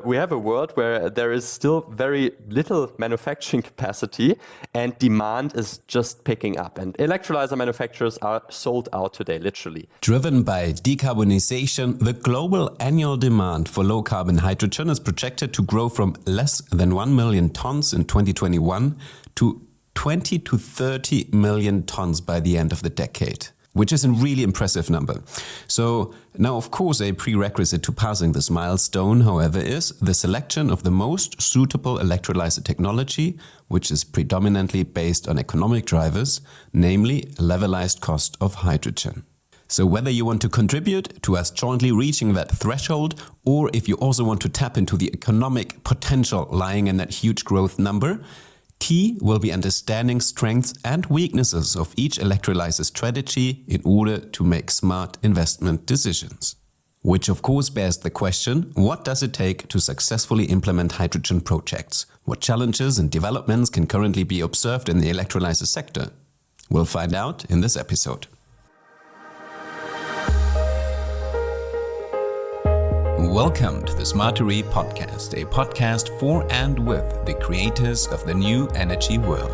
We have a world where there is still very little manufacturing capacity and demand is just picking up. And electrolyzer manufacturers are sold out today, literally. Driven by decarbonisation, the global annual demand for low-carbon hydrogen is projected to grow from less than 1 million tons in 2021 to 20 to 30 million tons by the end of the decade, which is a really impressive number. So now, of course, a prerequisite to passing this milestone, however, is the selection of the most suitable electrolyzer technology, which is predominantly based on economic drivers, namely levelized cost of hydrogen. So whether you want to contribute to us jointly reaching that threshold, or if you also want to tap into the economic potential lying in that huge growth number, key will be understanding strengths and weaknesses of each electrolyzer strategy in order to make smart investment decisions. Which of course bears the question, what does it take to successfully implement hydrogen projects? What challenges and developments can currently be observed in the electrolyzer sector? We'll find out in this episode. Welcome to the Smartery podcast, a podcast for and with the creators of the new energy world.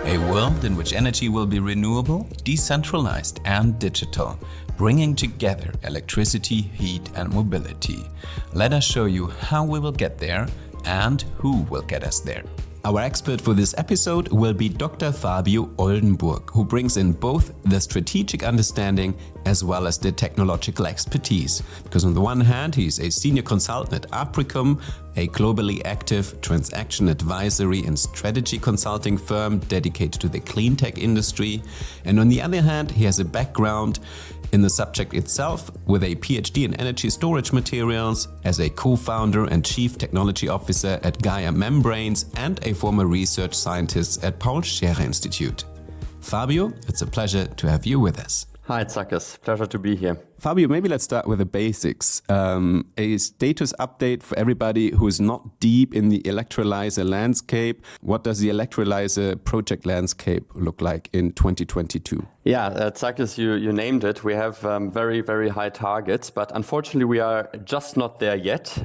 A world in which energy will be renewable, decentralized and digital, bringing together electricity, heat and mobility. Let us show you how we will get there and who will get us there. Our expert for this episode will be Dr. Fabio Oldenburg, who brings in both the strategic understanding as well as the technological expertise. Because on the one hand, he's a senior consultant at Apricum, a globally active transaction advisory and strategy consulting firm dedicated to the clean tech industry. And on the other hand, he has a background in the subject itself with a PhD in energy storage materials, as a co-founder and chief technology officer at Gaia Membranes and a former research scientist at Paul Scherrer Institute. Fabio, it's a pleasure to have you with us. Hi, Zakis. Pleasure to be here. Fabio, maybe let's start with the basics. A status update for everybody who is not deep in the electrolyzer landscape. What does the electrolyzer project landscape look like in 2022? Yeah, Zakis, you named it. We have very, very high targets, but unfortunately we are just not there yet.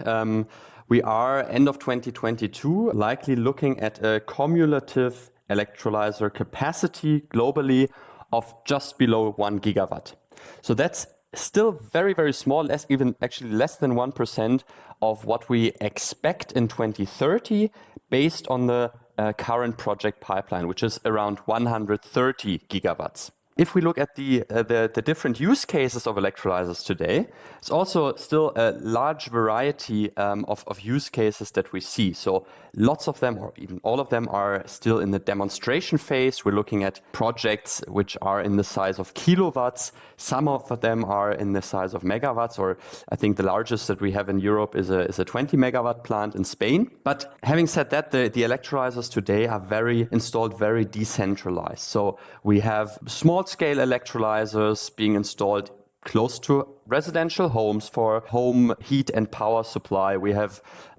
We are, end of 2022, likely looking at a cumulative electrolyzer capacity globally of just below 1 gigawatt. So that's still very, very small, less than 1% of what we expect in 2030 based on the current project pipeline, which is around 130 gigawatts. If we look at the different use cases of electrolyzers today, it's also still a large variety of use cases that we see. So lots of them, or even all of them, are still in the demonstration phase. We're looking at projects which are in the size of kilowatts. Some of them are in the size of megawatts, or I think the largest that we have in Europe is a 20 megawatt plant in Spain. But having said that, the electrolyzers today are installed very decentralized. So we have small-scale electrolyzers being installed close to residential homes for home heat and power supply.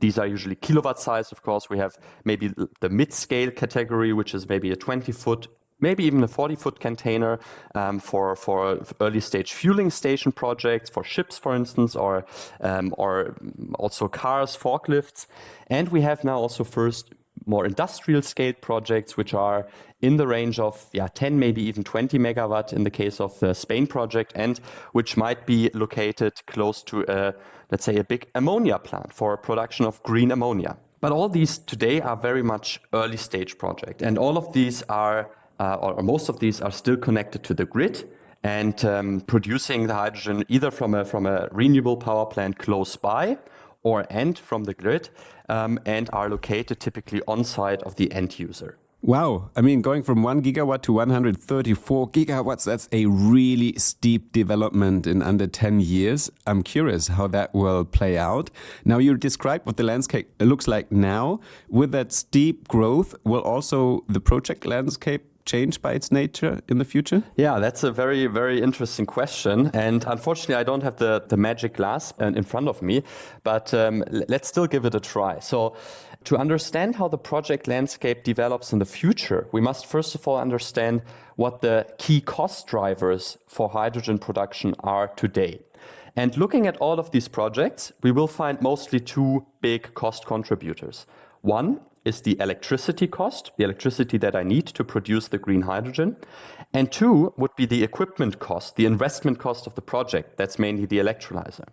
These are usually kilowatt size, of course. We have maybe the mid-scale category, which is maybe a 20-foot, maybe even a 40-foot container for early-stage fueling station projects, for ships, for instance, or also cars, forklifts. And we have now also first more industrial-scale projects, which are in the range of 10, maybe even 20 megawatt in the case of the Spain project, and which might be located close to let's say, a big ammonia plant for production of green ammonia. But all these today are very much early-stage projects, and all of these are or most of these are still connected to the grid and producing the hydrogen either from a renewable power plant close by and from the grid, and are located typically on site of the end user. Wow. I mean, going from 1 gigawatt to 134 gigawatts, that's a really steep development in under 10 years. I'm curious how that will play out. Now, you described what the landscape looks like now. With that steep growth, will also the project landscape change by its nature in the future? Yeah, that's a very, very interesting question. And unfortunately, I don't have the magic glass in front of me, but let's still give it a try. So to understand how the project landscape develops in the future, we must first of all understand what the key cost drivers for hydrogen production are today. And looking at all of these projects, we will find mostly two big cost contributors. One is the electricity cost, the electricity that I need to produce the green hydrogen. And two would be the equipment cost, the investment cost of the project. That's mainly the electrolyzer.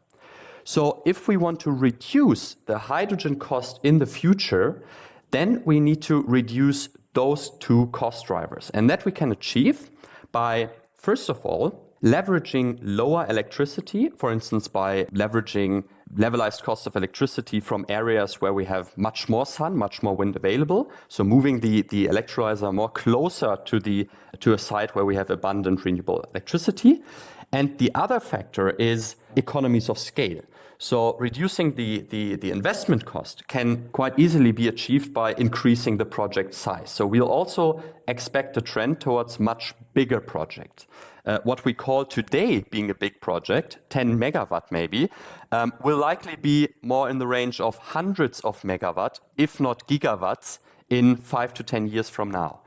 So if we want to reduce the hydrogen cost in the future, then we need to reduce those two cost drivers. And that we can achieve by, first of all, leveraging lower electricity, for instance, by leveraging levelized cost of electricity from areas where we have much more sun, much more wind available. So moving the electrolyzer more closer to a site where we have abundant renewable electricity. And the other factor is economies of scale. So reducing the investment cost can quite easily be achieved by increasing the project size. So we'll also expect a trend towards much bigger projects. What we call today being a big project, 10 megawatt maybe, will likely be more in the range of hundreds of megawatt, if not gigawatts, in 5 to 10 years from now.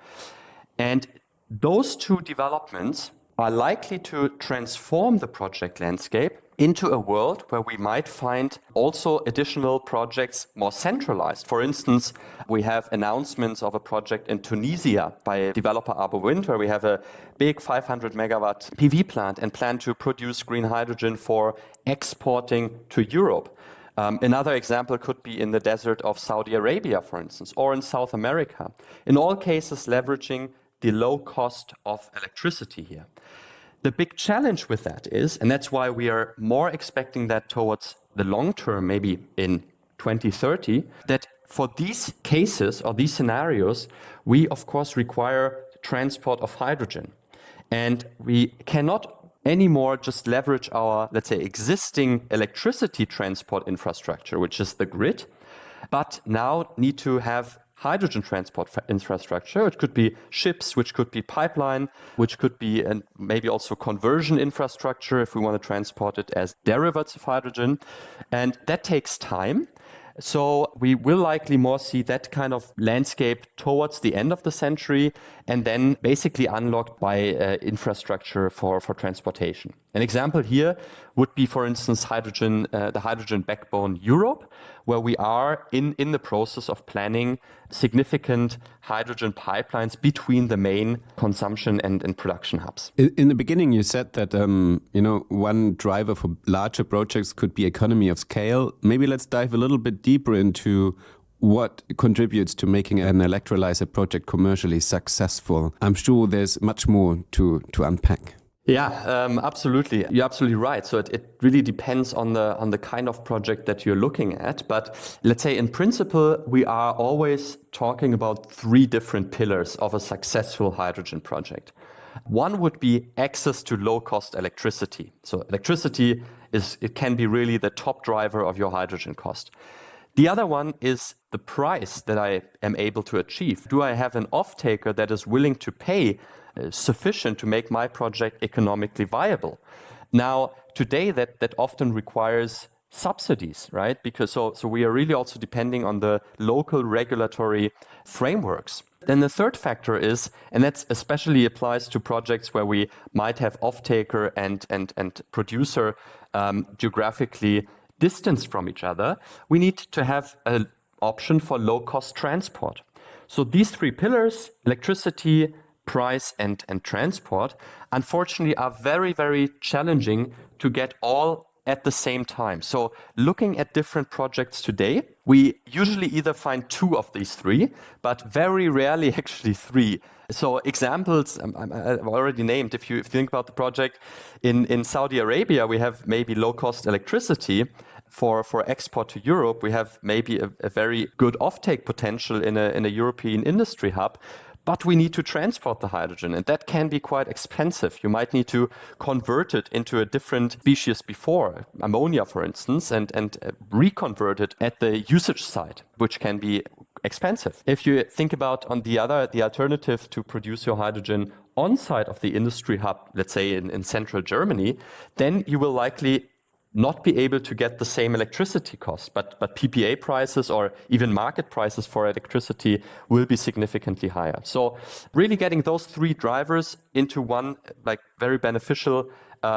And those two developments are likely to transform the project landscape into a world where we might find also additional projects more centralized. For instance, we have announcements of a project in Tunisia by developer Arbor Wind, where we have a big 500 megawatt PV plant and plan to produce green hydrogen for exporting to Europe. Another example could be in the desert of Saudi Arabia, for instance, or in South America. In all cases, leveraging the low cost of electricity here. The big challenge with that is, and that's why we are more expecting that towards the long term, maybe in 2030, that for these cases or these scenarios, we of course require transport of hydrogen. And we cannot anymore just leverage our, let's say, existing electricity transport infrastructure, which is the grid, but now need to have hydrogen transport infrastructure. It could be ships, which could be pipeline, which could be and maybe also conversion infrastructure if we want to transport it as derivatives of hydrogen. And that takes time. So we will likely more see that kind of landscape towards the end of the century and then basically unlocked by infrastructure for transportation. An example here would be, for instance, the hydrogen backbone Europe, where we are in the process of planning significant hydrogen pipelines between the main consumption and production hubs. In the beginning, you said that one driver for larger projects could be economy of scale. Maybe let's dive a little bit deeper into what contributes to making an electrolyzer project commercially successful. I'm sure there's much more to unpack. Yeah, absolutely. You're absolutely right. So it really depends on the kind of project that you're looking at. But let's say in principle, we are always talking about three different pillars of a successful hydrogen project. One would be access to low-cost electricity. So electricity can be really the top driver of your hydrogen cost. The other one is the price that I am able to achieve. Do I have an off-taker that is willing to pay sufficient to make my project economically viable? Now, today that often requires subsidies, right? Because so we are really also depending on the local regulatory frameworks. Then the third factor is, and that especially applies to projects where we might have off-taker and producer geographically distanced from each other, we need to have an option for low-cost transport. So these three pillars, electricity, price, and transport, unfortunately are very, very challenging to get all at the same time. So looking at different projects today, we usually either find two of these three, but very rarely actually three. So examples I've already named. If you think about the project in Saudi Arabia, we have maybe low-cost electricity. For export to Europe, we have maybe a very good offtake potential in a European industry hub. But we need to transport the hydrogen, and that can be quite expensive. You might need to convert it into a different species before, ammonia, for instance, and reconvert it at the usage site, which can be expensive. If you think about the alternative to produce your hydrogen on site of the industry hub, let's say in central Germany, then you will likely not be able to get the same electricity costs, but PPA prices or even market prices for electricity will be significantly higher. So really getting those three drivers into one very beneficial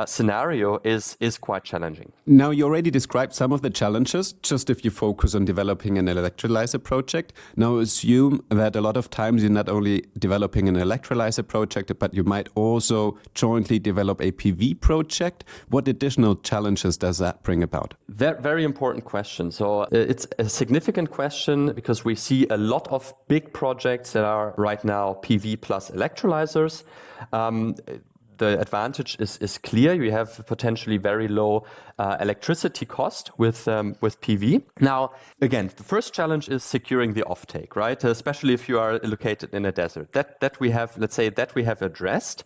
scenario is quite challenging. Now, you already described some of the challenges, just if you focus on developing an electrolyzer project. Now, assume that a lot of times you're not only developing an electrolyzer project, but you might also jointly develop a PV project. What additional challenges does that bring about? Very important question. So it's a significant question because we see a lot of big projects that are right now PV plus electrolyzers. The advantage is clear. You have potentially very low electricity cost with PV. Now, again, the first challenge is securing the offtake, right? Especially if you are located in a desert. That we have, let's say, that we have addressed.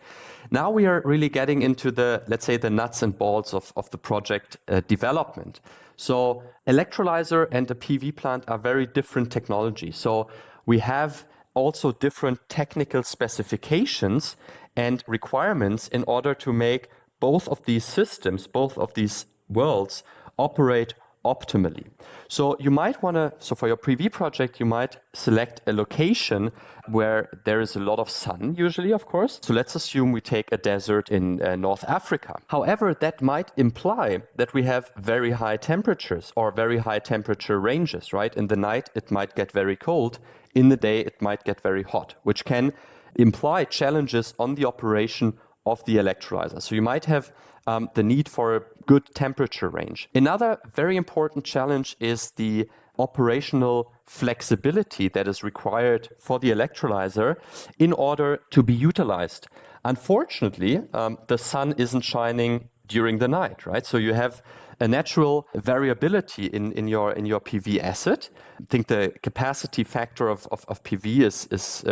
Now we are really getting into the, let's say, the nuts and bolts of the project development. So electrolyzer and a PV plant are very different technologies. So we have also different technical specifications and requirements in order to make both of these systems, both of these worlds operate optimally. So you might want to, so for your PV project, you might select a location where there is a lot of sun, usually, of course. So let's assume we take a desert in North Africa. However, that might imply that we have very high temperatures or very high temperature ranges, right? In the night, it might get very cold. In the day, it might get very hot, which can imply challenges on the operation of the electrolyzer. So you might have the need for a good temperature range. Another very important challenge is the operational flexibility that is required for the electrolyzer in order to be utilized. Unfortunately, the sun isn't shining during the night, right? So you have a natural variability in your PV asset. I think the capacity factor of PV is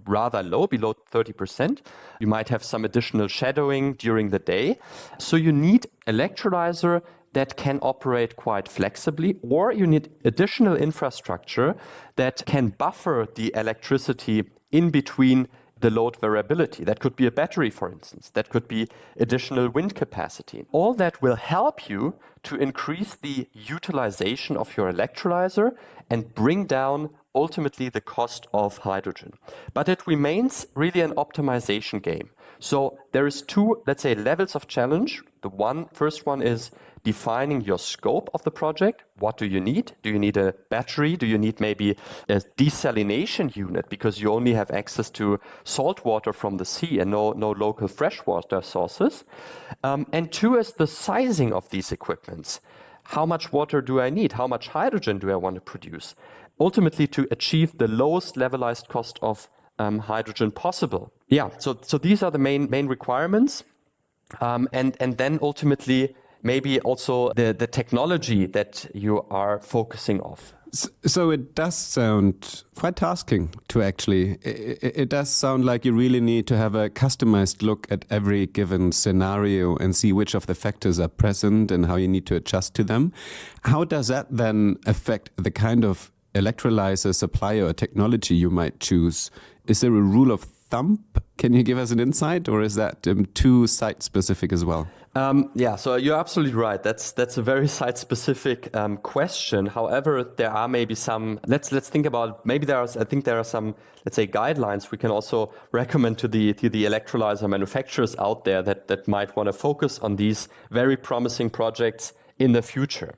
rather low, below 30%. You might have some additional shadowing during the day. So you need electrolyzer that can operate quite flexibly, or you need additional infrastructure that can buffer the electricity in between the load variability. That could be a battery, for instance. That could be additional wind capacity. All that will help you to increase the utilization of your electrolyzer and bring down ultimately the cost of hydrogen. But it remains really an optimization game. So there is two, let's say, levels of challenge. The first one is defining your scope of the project. What do you need? Do you need a battery? Do you need maybe a desalination unit because you only have access to salt water from the sea and no local freshwater sources? And two is the sizing of these equipments. How much water do I need? How much hydrogen do I want to produce? Ultimately, to achieve the lowest levelized cost of hydrogen possible. Yeah, so these are the main requirements. And then ultimately, maybe also the technology that you are focusing on. So it does sound quite tasking to actually. It does sound like you really need to have a customized look at every given scenario and see which of the factors are present and how you need to adjust to them. How does that then affect the kind of electrolyzer supplier or technology you might choose? Is there a rule of thumb? Can you give us an insight, or is that too site-specific as well? Yeah, so you're absolutely right. That's a very site-specific question. However, there are maybe some. Let's think about. Maybe there are. I think there are some. Let's say guidelines we can also recommend to the electrolyzer manufacturers out there that might want to focus on these very promising projects in the future.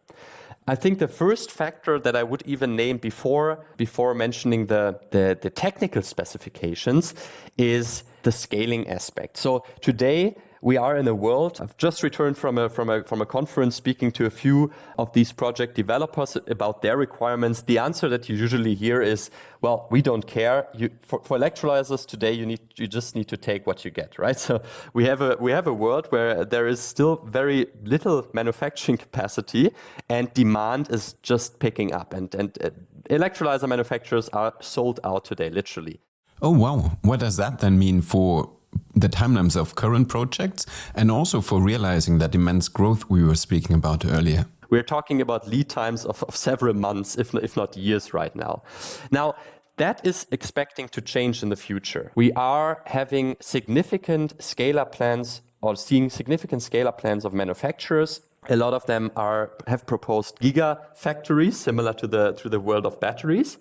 I think the first factor that I would even name before mentioning the technical specifications is the scaling aspect. So today we are in a world. I've just returned from a conference speaking to a few of these project developers about their requirements. The answer that you usually hear is, well, we don't care. For electrolyzers today, you just need to take what you get, right? So we have a world where there is still very little manufacturing capacity, and demand is just picking up. And electrolyzer manufacturers are sold out today, literally. Oh wow! What does that then mean for the timelines of current projects and also for realizing that immense growth we were speaking about earlier? We're talking about lead times of several months, if not years right now. Now, that is expecting to change in the future. We are having significant scale-up plans or seeing significant scale-up plans of manufacturers. A lot of them have proposed gigafactories, similar to the world of batteries.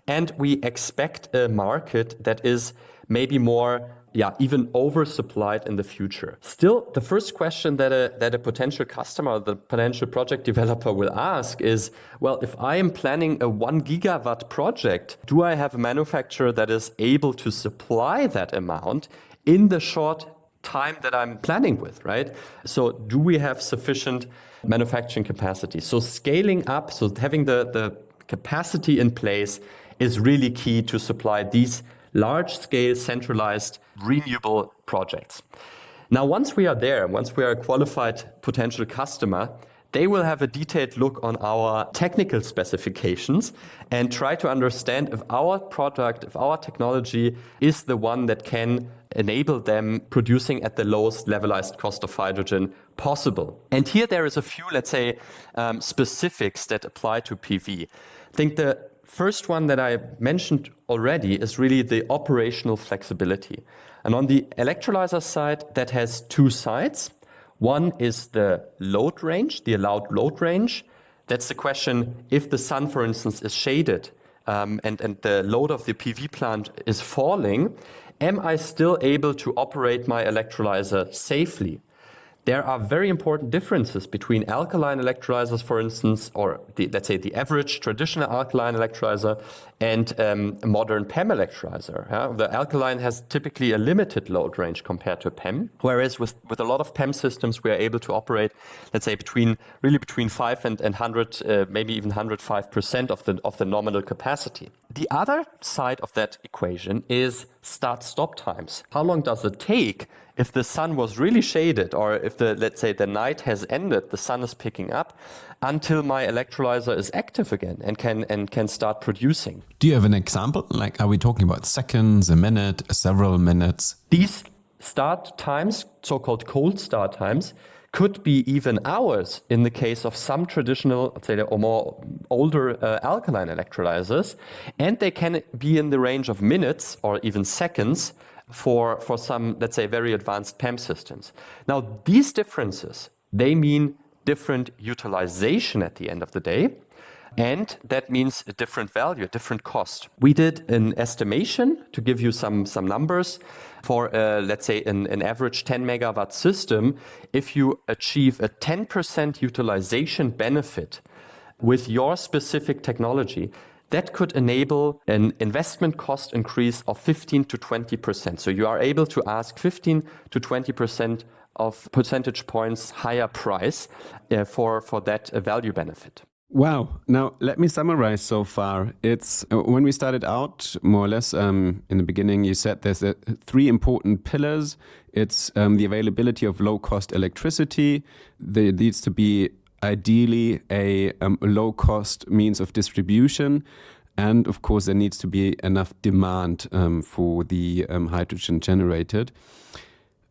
And we expect a market that is maybe more even oversupplied in the future. Still, the first question that a potential customer, the potential project developer will ask is, well, if I am planning a 1 gigawatt project, do I have a manufacturer that is able to supply that amount in the short time that I'm planning with, right? So do we have sufficient manufacturing capacity? So scaling up, so having the capacity in place is really key to supply these large-scale, centralized, renewable projects. Now, once we are there, once we are a qualified potential customer, they will have a detailed look on our technical specifications and try to understand if our product, if our technology is the one that can enable them producing at the lowest levelized cost of hydrogen possible. And here there is a few, let's say, specifics that apply to PV. I think the first one that I mentioned already is really the operational flexibility. And on the electrolyzer side, that has two sides. One is the load range, the allowed load range. That's the question, if the sun, for instance, is shaded and the load of the PV plant is falling, am I still able to operate my electrolyzer safely? There are very important differences between alkaline electrolyzers, for instance, or let's say the average traditional alkaline electrolyzer and a modern PEM electrolyzer. The alkaline has typically a limited load range compared to PEM, whereas with a lot of PEM systems, we are able to operate, let's say, between 5 and 100, maybe even 105% of the nominal capacity. The other side of that equation is start-stop times. How long does it take if the sun was really shaded, or if let's say the night has ended, the sun is picking up, until my electrolyzer is active again and can start producing? Do you have an example? Like, are we talking about seconds, a minute, several minutes? These start times, so-called cold start times, could be even hours in the case of some traditional, let's say, or more older alkaline electrolyzers, and they can be in the range of minutes or even seconds for some, let's say, very advanced PEM systems. Now, these differences, they mean different utilization at the end of the day, and that means a different value, a different cost. We did an estimation to give you some numbers for, let's say, an average 10 megawatt system. If you achieve a 10% utilization benefit with your specific technology, that could enable an investment cost increase of 15 to 20%. So you are able to ask 15 to 20% of percentage points higher price for that value benefit. Wow. Now, let me summarize so far. It's when we started out, more or less, in the beginning, you said there's three important pillars. It's the availability of low-cost electricity. There needs to be ideally a low-cost means of distribution. And, of course, there needs to be enough demand for the hydrogen generated.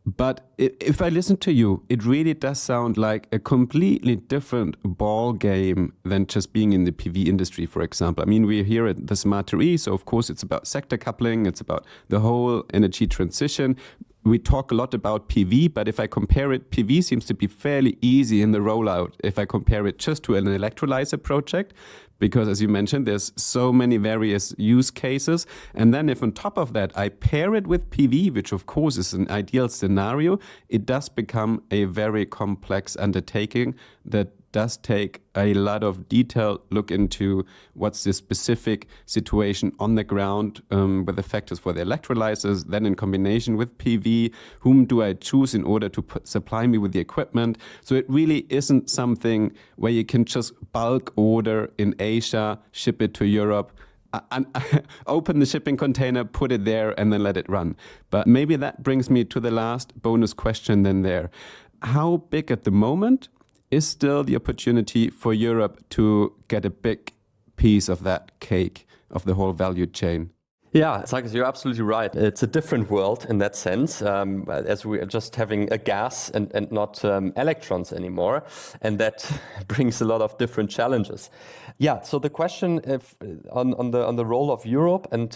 But if I listen to you, it really does sound like a completely different ball game than just being in the PV industry, for example. I mean, we're here at the Smarter-E, so of course it's about sector coupling, it's about the whole energy transition. We talk a lot about PV, but if I compare it, PV seems to be fairly easy in the rollout if I compare it just to an electrolyzer project. Because as you mentioned, there's so many various use cases. And then if on top of that, I pair it with PV, which of course is an ideal scenario, it does become a very complex undertaking that does take a lot of detailed look into what's the specific situation on the ground with the factors for the electrolyzers, then in combination with PV, whom do I choose in order to supply me with the equipment? So it really isn't something where you can just bulk order in Asia, ship it to Europe, and open the shipping container, put it there, and then let it run. But maybe that brings me to the last bonus question then there. How big at the moment is still the opportunity for Europe to get a big piece of that cake, of the whole value chain? Yeah, Sarkis, you're absolutely right. It's a different world in that sense, as we are just having a gas and not electrons anymore. And that brings a lot of different challenges. Yeah, so the question on the role of Europe and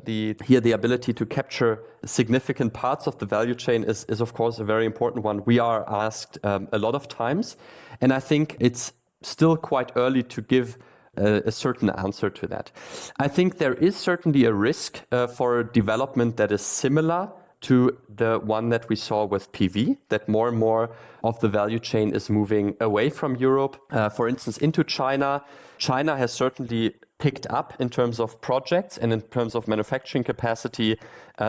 the ability to capture significant parts of the value chain is of course a very important one. We are asked a lot of times, and I think it's still quite early to give a certain answer to that. I think there is certainly a risk for development that is similar to the one that we saw with PV, that more and more of the value chain is moving away from Europe, for instance, into China. China has certainly picked up in terms of projects and in terms of manufacturing capacity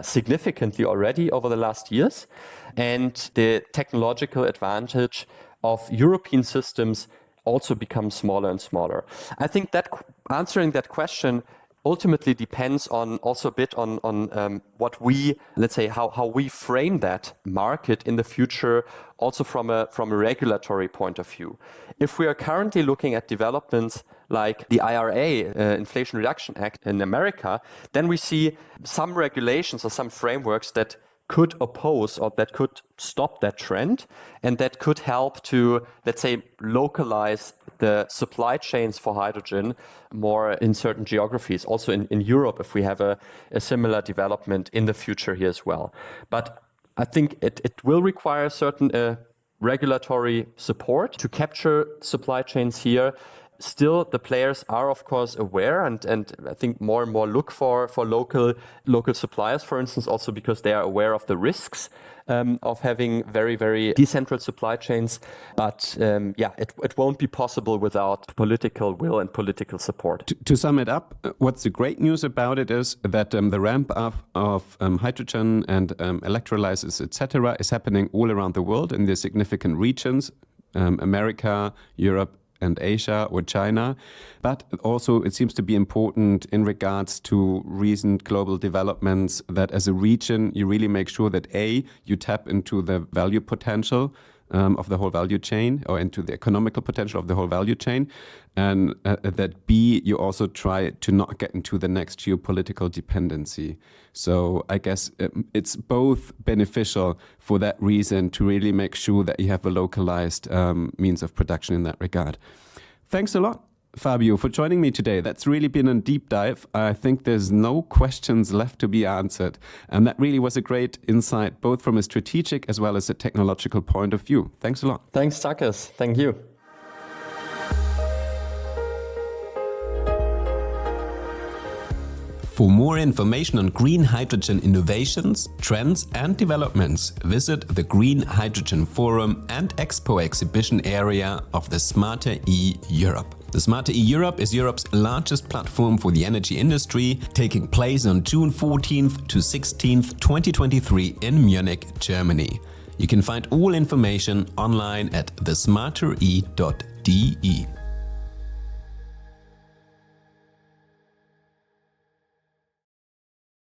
significantly already over the last years. And the technological advantage of European systems also becomes smaller and smaller. I think that answering that question ultimately depends on also a bit on what we, let's say, how we frame that market in the future, also from a regulatory point of view. If we are currently looking at developments like the IRA, Inflation Reduction Act in America, then we see some regulations or some frameworks that could oppose or that could stop that trend, and that could help to, let's say, localize the supply chains for hydrogen more in certain geographies. Also in Europe, if we have a similar development in the future here as well. But I think it will require certain regulatory support to capture supply chains here. Still, the players are, of course, aware and I think more and more look for local suppliers, for instance, also because they are aware of the risks of having very, very decentralized supply chains. But it won't be possible without political will and political support. To sum it up, what's the great news about it is that the ramp up of hydrogen and electrolyzers, etc., is happening all around the world in the significant regions, America, Europe, and Asia or China. But also it seems to be important in regards to recent global developments that as a region, you really make sure that A, you tap into the value potential of the whole value chain, or into the economical potential of the whole value chain, and that B, you also try to not get into the next geopolitical dependency. So I guess it's both beneficial for that reason to really make sure that you have a localized means of production in that regard. Thanks a lot, Fabio, for joining me today. That's really been a deep dive. I think there's no questions left to be answered. And that really was a great insight, both from a strategic as well as a technological point of view. Thanks a lot. Thanks, Takis. Thank you. For more information on green hydrogen innovations, trends and developments, visit the Green Hydrogen Forum and Expo exhibition area of the Smarter E Europe. The Smarter E Europe is Europe's largest platform for the energy industry, taking place on June 14th to 16th, 2023 in Munich, Germany. You can find all information online at thesmartere.de.